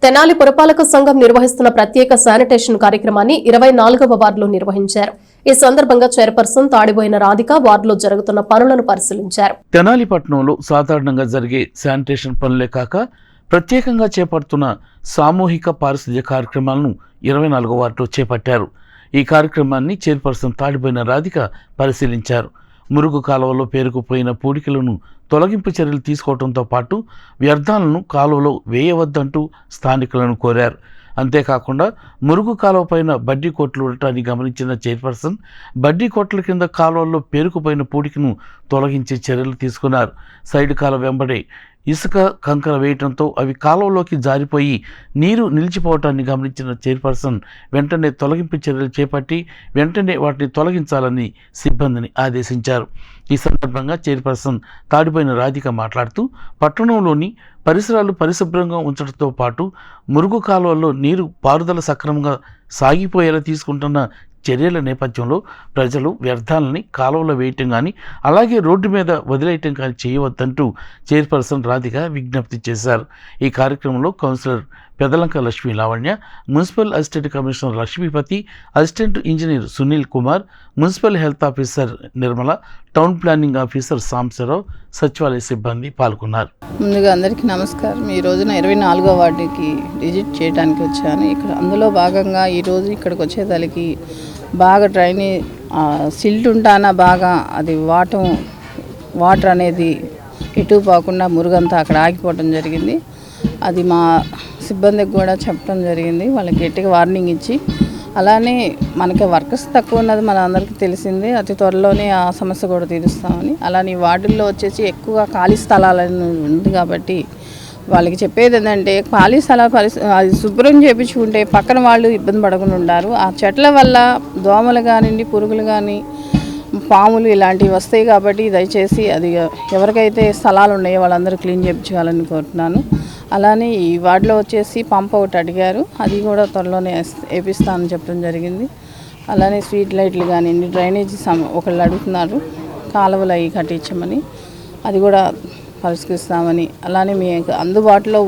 తెనాలి పురపాలక సంఘం నిర్వహిస్తున్న ప్రత్యేక శానిటేషన్ కార్యక్రమాన్ని 24వ వార్డులో నిర్వహించారు. ఈ సందర్భంగా చైర్పర్సన్ తాడిబోయిన రాధిక వార్డులో జరుగుతున్న పనులను పరిశీలించారు. తెనాలి పట్టణంలో సాధారణంగా జరిగే శానిటేషన్ పనులే కాక ప్రత్యేకంగా చేపడుతున్న సామూహిక పారిశుధ్య కార్యక్రమాలను 24వ వార్డులో చేపట్టారు. ఈ కార్యక్రమాన్ని చైర్పర్సన్ తాడిబోయిన రాధిక పరిశీలించారు. మురుగు కాలువలో పేరుకుపోయిన పూడికలను తొలగింపు చర్యలు తీసుకోవడంతో పాటు వ్యర్థాలను కాలువలో వేయవద్దంటూ స్థానికులను కోరారు. అంతేకాకుండా మురుగు కాలువ పైన బడ్డీ కోట్లు ఉండటాన్ని గమనించిన చైర్పర్సన్ బడ్డీ కోట్ల కింద కాలువల్లో పేరుకుపోయిన పూడికను తొలగించే చర్యలు తీసుకున్నారు. సైడ్ కాలువ వెంబడే ఇసుక కంకర వేయటంతో అవి కాలువలోకి జారిపోయి నీరు నిలిచిపోవటాన్ని గమనించిన చైర్పర్సన్ వెంటనే తొలగింపు చర్యలు చేపట్టి వెంటనే వాటిని తొలగించాలని సిబ్బందిని ఆదేశించారు. ఈ సందర్భంగా చైర్పర్సన్ తాడిపోయిన రాధిక మాట్లాడుతూ పట్టణంలోని పరిసరాలు పరిశుభ్రంగా ఉంచడంతో పాటు మురుగు కాలువల్లో నీరు పారుదల సక్రమంగా సాగిపోయేలా తీసుకుంటున్న చర్యల నేపథ్యంలో ప్రజలు వ్యర్థాలని కాలువలో వేయటం కానీ అలాగే రోడ్డు మీద వదిలేయటం కానీ చేయవద్దంటూ చైర్పర్సన్ రాధిక విజ్ఞప్తి చేశారు. ఈ కార్యక్రమంలో councillor Pedalanka Lakshmi Lavanya, municipal assistant commissioner Lakshmipathi, assistant engineer Sunil Kumar, municipal health officer Nirmala, town planning officer Sambasivarao, సచివాలయ సిబ్బంది పాల్గొన్నారు. ముందుగా అందరికీ నమస్కారం. ఈ రోజున 24వ వార్డుకి విజిట్ చేయడానికి వచ్చాను. ఇక్కడ అందులో భాగంగా ఈరోజు ఇక్కడికి వచ్చేదానికి బాగా సిల్ట్ ఉంటానా బాగా అది వాటర్ అనేది ఎటు పోకుండా మురుగంతా అక్కడ ఆగిపోవడం జరిగింది. అది మా సిబ్బందికి కూడా చెప్పడం జరిగింది. వాళ్ళకి గట్టిగా వార్నింగ్ ఇచ్చి అలానే మనకి వర్కర్స్ తక్కువ ఉన్నది మన అందరికీ తెలిసిందే. అతి త్వరలోనే ఆ సమస్య కూడా తీరుస్తామని. అలానే ఈ వార్డుల్లో వచ్చేసి ఎక్కువ ఖాళీ స్థలాలను ఉంది కాబట్టి వాళ్ళకి చెప్పేది ఏంటంటే ఖాళీ స్థలాలు అది శుభ్రం చేయించుకుంటే పక్కన వాళ్ళు ఇబ్బంది పడకుండా ఉంటారు. ఆ చెట్ల వల్ల దోమలు కానివ్వండి, పురుగులు కానీ, పాములు ఇలాంటివి వస్తాయి కాబట్టి దయచేసి అది ఎవరికైతే స్థలాలు ఉన్నాయో వాళ్ళందరూ క్లీన్ చేయించుకోవాలని కోరుతున్నాను. అలానే ఈ వార్డులో వచ్చేసి పంప్ ఒకటి అడిగారు, అది కూడా త్వరలోనే వేపిస్తానని చెప్పడం జరిగింది. అలానే స్ట్రీట్ లైట్లు కానివ్వండి, డ్రైనేజీ ఒకళ్ళు అడుగుతున్నారు కాలువలు అవి కట్టించమని, అది కూడా పరిష్కరిస్తామని. అలానే మీకు అందుబాటులో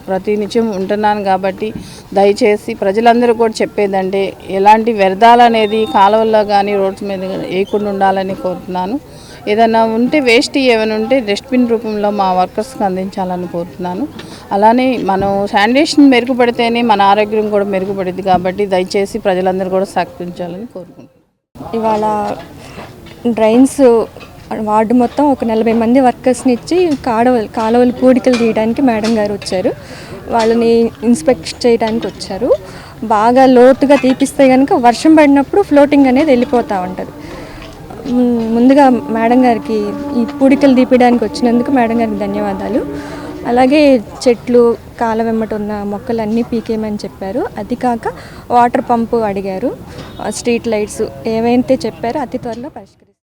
ప్రతినిత్యం ఉంటున్నాను కాబట్టి దయచేసి ప్రజలందరూ కూడా చెప్పేదంటే ఎలాంటి వ్యర్థాలు అనేది కాలువల్లో కానీ రోడ్స్ మీద వేయకుండా ఉండాలని కోరుతున్నాను. ఏదైనా ఉంటే వేస్ట్ ఏమైనా ఉంటే డస్ట్బిన్ రూపంలో మా వర్కర్స్కి అందించాలని కోరుతున్నాను. అలానే మనం శానిటేషన్ మెరుగుపడితేనే మన ఆరోగ్యం కూడా మెరుగుపడింది కాబట్టి దయచేసి ప్రజలందరూ కూడా సహకరించాలని కోరుకుంటున్నాను. ఇవాళ డ్రైన్స్ వార్డు మొత్తం ఒక 40 మంది వర్కర్స్ని ఇచ్చి కాలువలు పూడికలు తీయడానికి మేడం గారు వచ్చారు. వాళ్ళని ఇన్స్పెక్ట్ చేయడానికి వచ్చారు. బాగా లోతుగా తీపిస్తే కనుక వర్షం పడినప్పుడు ఫ్లోటింగ్ అనేది వెళ్ళిపోతూ ఉంటుంది. ముందుగా మేడం గారికి ఈ పూడికలు తీపడానికి వచ్చినందుకు మేడం గారికి ధన్యవాదాలు. అలాగే చెట్లు కాలువ వెంబట ఉన్న మొక్కలన్నీ పీకేయమని చెప్పారు. అది కాక వాటర్ పంపు అడిగారు, స్ట్రీట్ లైట్స్ ఏవైతే చెప్పారో అతి త్వరలో పరిష్కరిస్తారు.